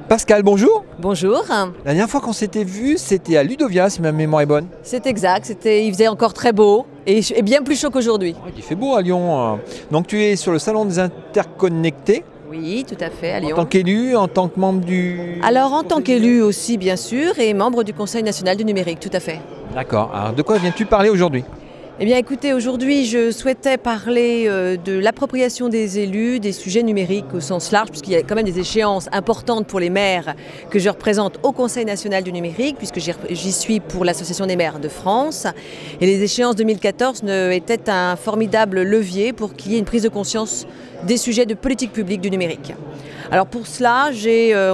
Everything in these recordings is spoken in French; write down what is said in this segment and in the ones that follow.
Pascal, bonjour. Bonjour. La dernière fois qu'on s'était vu, c'était à Ludovia, si ma mémoire est bonne. C'est exact, il faisait encore très beau et bien plus chaud qu'aujourd'hui. Il fait beau à Lyon. Donc tu es sur le salon des interconnectés. Oui, tout à fait, à Lyon. En tant qu'élu, en tant que membre du... Alors en tant qu'élu aussi, bien sûr, et membre du Conseil national du numérique, tout à fait. D'accord. Alors de quoi viens-tu parler aujourd'hui ? Eh bien écoutez, aujourd'hui je souhaitais parler de l'appropriation des élus, des sujets numériques au sens large, puisqu'il y a quand même des échéances importantes pour les maires que je représente au Conseil national du numérique, puisque j'y suis pour l'Association des maires de France. Et les échéances 2014 étaient un formidable levier pour qu'il y ait une prise de conscience des sujets de politique publique du numérique. Alors pour cela,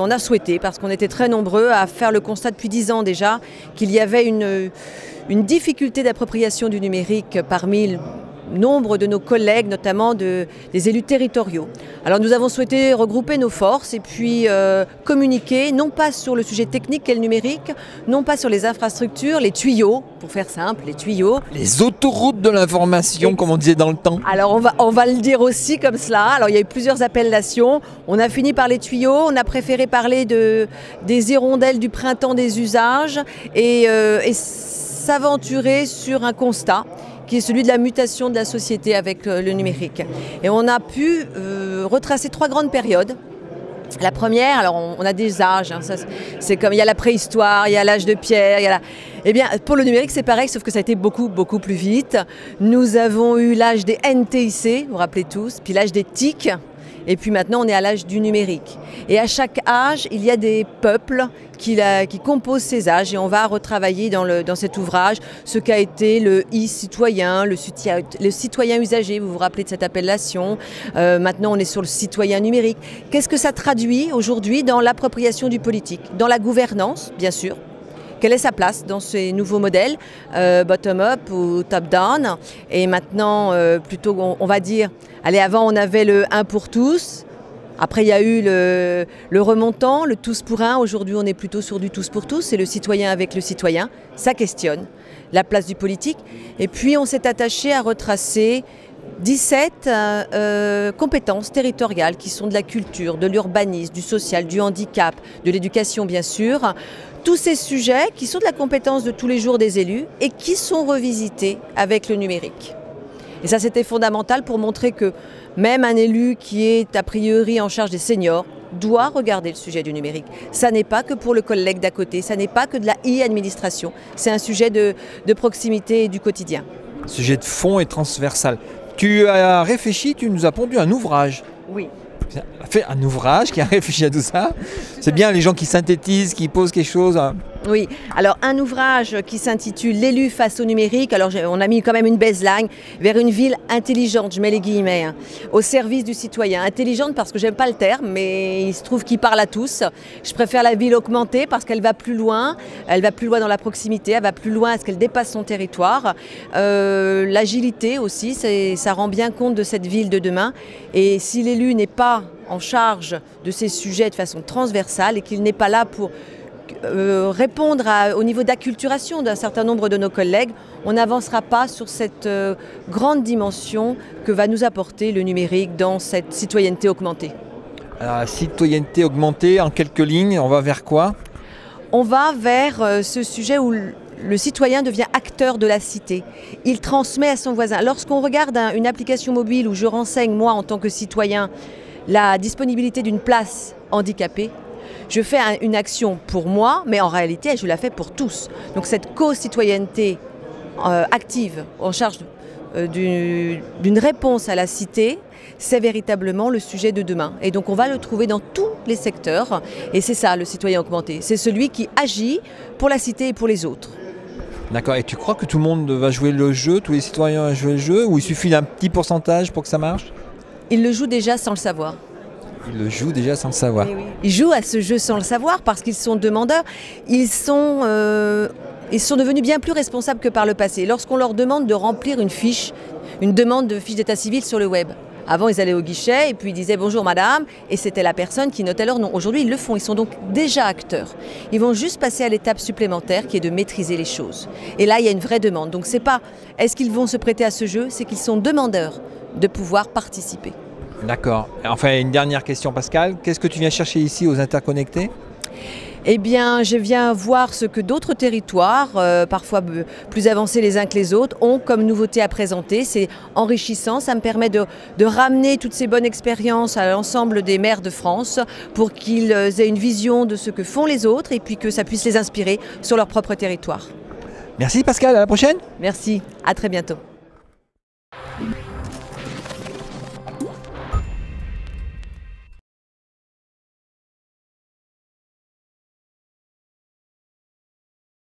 on a souhaité, parce qu'on était très nombreux à faire le constat depuis 10 ans déjà, qu'il y avait une difficulté d'appropriation du numérique parmi nombre de nos collègues, notamment des élus territoriaux. Alors nous avons souhaité regrouper nos forces et puis communiquer, non pas sur le sujet technique qu'est le numérique, non pas sur les infrastructures, les tuyaux, pour faire simple, les tuyaux. Les autoroutes de l'information, comme on disait dans le temps. Alors on va le dire aussi comme cela. Alors il y a eu plusieurs appellations. On a fini par les tuyaux, on a préféré parler des hirondelles du printemps des usages et s'aventurer sur un constat qui est celui de la mutation de la société avec le numérique. Et on a pu retracer 3 grandes périodes. La première, alors on a des âges, hein, c'est comme il y a la préhistoire, il y a l'âge de pierre, Eh bien, pour le numérique, c'est pareil, sauf que ça a été beaucoup plus vite. Nous avons eu l'âge des NTIC, vous vous rappelez tous, puis l'âge des TIC, et puis maintenant on est à l'âge du numérique. Et à chaque âge, il y a des peuples qui composent ces âges, et on va retravailler dans cet ouvrage ce qu'a été le e-citoyen, le citoyen usager, vous vous rappelez de cette appellation. Maintenant on est sur le citoyen numérique. Qu'est-ce que ça traduit aujourd'hui dans l'appropriation du politique, dans la gouvernance, bien sûr? Quelle est sa place dans ces nouveaux modèles, bottom-up ou top-down? Et maintenant, plutôt, on va dire, allez, avant on avait le 1 pour tous, après il y a eu le remontant, le tous pour un, aujourd'hui on est plutôt sur du tous pour tous, c'est le citoyen avec le citoyen, ça questionne la place du politique. Et puis on s'est attaché à retracer 17 compétences territoriales qui sont de la culture, de l'urbanisme, du social, du handicap, de l'éducation bien sûr. Tous ces sujets qui sont de la compétence de tous les jours des élus et qui sont revisités avec le numérique. Et ça c'était fondamental pour montrer que même un élu qui est a priori en charge des seniors doit regarder le sujet du numérique. Ça n'est pas que pour le collègue d'à côté, ça n'est pas que de la e-administration, c'est un sujet de proximité et du quotidien. Sujet de fond et transversal. Tu as réfléchi, tu nous as pondu un ouvrage. Oui. Tu as fait un ouvrage qui a réfléchi à tout ça. C'est bien les gens qui synthétisent, qui posent quelque chose. Oui, alors un ouvrage qui s'intitule L'élu face au numérique. Alors on a mis quand même une baseline vers une ville intelligente, je mets les guillemets, hein, au service du citoyen. Intelligente parce que j'aime pas le terme, mais il se trouve qu'il parle à tous. Je préfère la ville augmentée parce qu'elle va plus loin dans la proximité, elle va plus loin parce qu'elle dépasse son territoire. L'agilité aussi, ça rend bien compte de cette ville de demain. Et si l'élu n'est pas en charge de ces sujets de façon transversale et qu'il n'est pas là pour répondre au niveau d'acculturation d'un certain nombre de nos collègues, on n'avancera pas sur cette grande dimension que va nous apporter le numérique dans cette citoyenneté augmentée. Alors, la citoyenneté augmentée, en quelques lignes, on va vers quoi ? On va vers ce sujet où le citoyen devient acteur de la cité. Il transmet à son voisin. Lorsqu'on regarde une application mobile où je renseigne, moi, en tant que citoyen, la disponibilité d'une place handicapée, je fais une action pour moi, mais en réalité, je la fais pour tous. Donc cette co-citoyenneté active en charge d'une réponse à la cité, c'est véritablement le sujet de demain. Et donc on va le trouver dans tous les secteurs. Et c'est ça, le citoyen augmenté. C'est celui qui agit pour la cité et pour les autres. D'accord. Et tu crois que tout le monde va jouer le jeu, tous les citoyens vont jouer le jeu, ou il suffit d'un petit pourcentage pour que ça marche ? Ils le jouent déjà sans le savoir. Ils le jouent déjà sans le savoir. Oui. Ils jouent à ce jeu sans le savoir parce qu'ils sont demandeurs. Ils sont devenus bien plus responsables que par le passé. Lorsqu'on leur demande de remplir une demande de fiche d'état civil sur le web. Avant, ils allaient au guichet et puis ils disaient « Bonjour madame » et c'était la personne qui notait leur nom. Aujourd'hui, ils le font, ils sont donc déjà acteurs. Ils vont juste passer à l'étape supplémentaire qui est de maîtriser les choses. Et là, il y a une vraie demande. Donc c'est pas est-ce qu'ils vont se prêter à ce jeu, c'est qu'ils sont demandeurs de pouvoir participer. D'accord. Enfin, une dernière question, Pascal. Qu'est-ce que tu viens chercher ici aux Interconnectés? Eh bien, je viens voir ce que d'autres territoires, parfois plus avancés les uns que les autres, ont comme nouveauté à présenter. C'est enrichissant, ça me permet de ramener toutes ces bonnes expériences à l'ensemble des maires de France pour qu'ils aient une vision de ce que font les autres et puis que ça puisse les inspirer sur leur propre territoire. Merci Pascal, à la prochaine. Merci, à très bientôt.